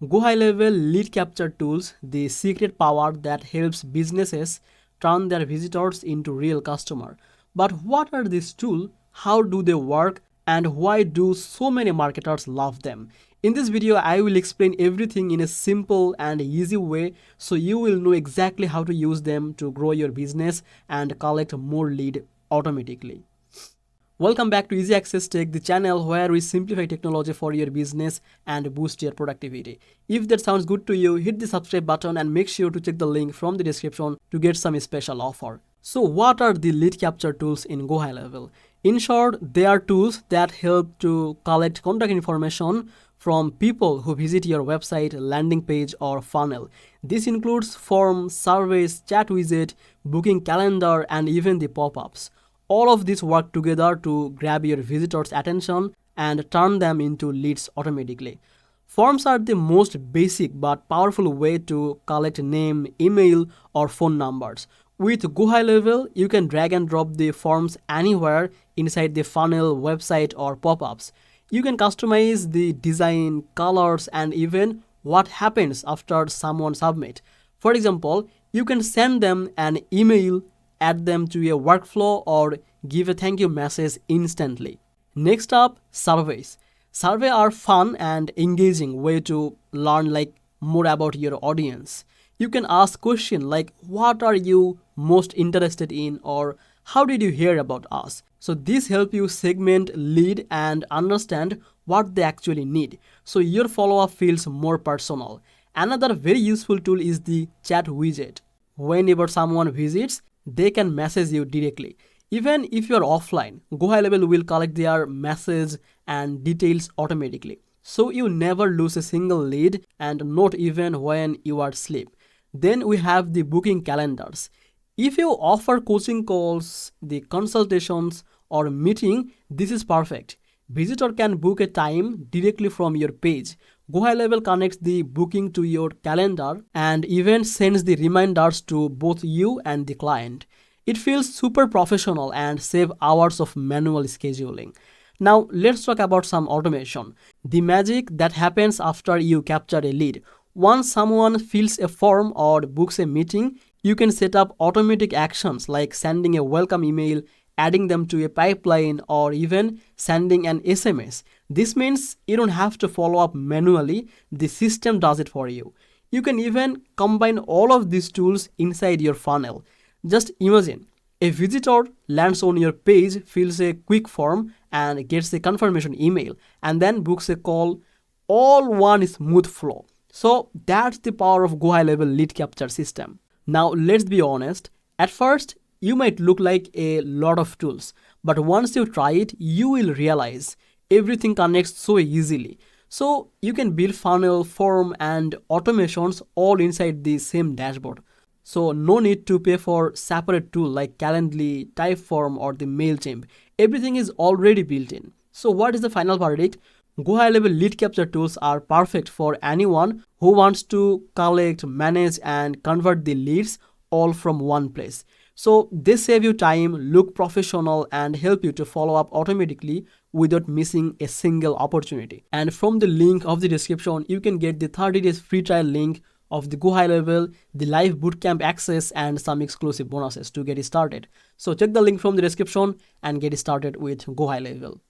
GoHighLevel lead capture tools, the secret power that helps businesses turn their visitors into real customer. But what are these tools? How do they work? And why do so many marketers love them? In this video, I will explain everything in a simple and easy way so you will know exactly how to use them to grow your business and collect more lead automatically. Welcome back to Easy Access Tech, the channel where we simplify technology for your business and boost your productivity. If that sounds good to you, hit the subscribe button and make sure to check the link from the description to get some special offer. So what are the lead capture tools in GoHighLevel? In short, they are tools that help to collect contact information from people who visit your website, landing page or funnel. This includes forms, surveys, chat widget, booking calendar and even the pop-ups. All of these work together to grab your visitors' attention and turn them into leads automatically. Forms are the most basic but powerful way to collect name, email, or phone numbers. With GoHighLevel, you can drag and drop the forms anywhere inside the funnel, website, or pop-ups. You can customize the design, colors, and even what happens after someone submits. For example, you can send them an email, add them to a workflow, or give a thank you message instantly. Next up, surveys. Surveys are fun and engaging way to learn more about your audience. You can ask questions like what are you most interested in or how did you hear about us? So this helps you segment lead and understand what they actually need. So your follow-up feels more personal. Another very useful tool is the chat widget. Whenever someone visits, they can message you directly. Even if you're offline, GoHighLevel will collect their message and details automatically. So you never lose a single lead and not even when you are asleep. Then we have the booking calendars. If you offer coaching calls, the consultations or meeting, this is perfect. Visitor can book a time directly from your page. GoHighLevel connects the booking to your calendar and even sends the reminders to both you and the client. It feels super professional and saves hours of manual scheduling. Now let's talk about some automation. The magic that happens after you capture a lead. Once someone fills a form or books a meeting, you can set up automatic actions like sending a welcome email, adding them to a pipeline, or even sending an SMS. This means you don't have to follow up manually, the system does it for you. You can even combine all of these tools inside your funnel. Just imagine, a visitor lands on your page, fills a quick form, and gets a confirmation email, and then books a call, all one smooth flow. So that's the power of GoHighLevel lead capture system. Now let's be honest, at first you might look like a lot of tools, but once you try it, you will realize everything connects so easily. So you can build funnel, form, and automations all inside the same dashboard. So no need to pay for separate tool like Calendly, Typeform, or the MailChimp. Everything is already built in. So what is the final verdict? GoHighLevel lead capture tools are perfect for anyone who wants to collect, manage, and convert the leads all from one place. So they save you time, look professional, and help you to follow up automatically without missing a single opportunity. And from the link of the description, you can get the 30 days free trial link of the GoHighLevel, the live bootcamp access, and some exclusive bonuses to get started. So check the link from the description and get started with GoHighLevel.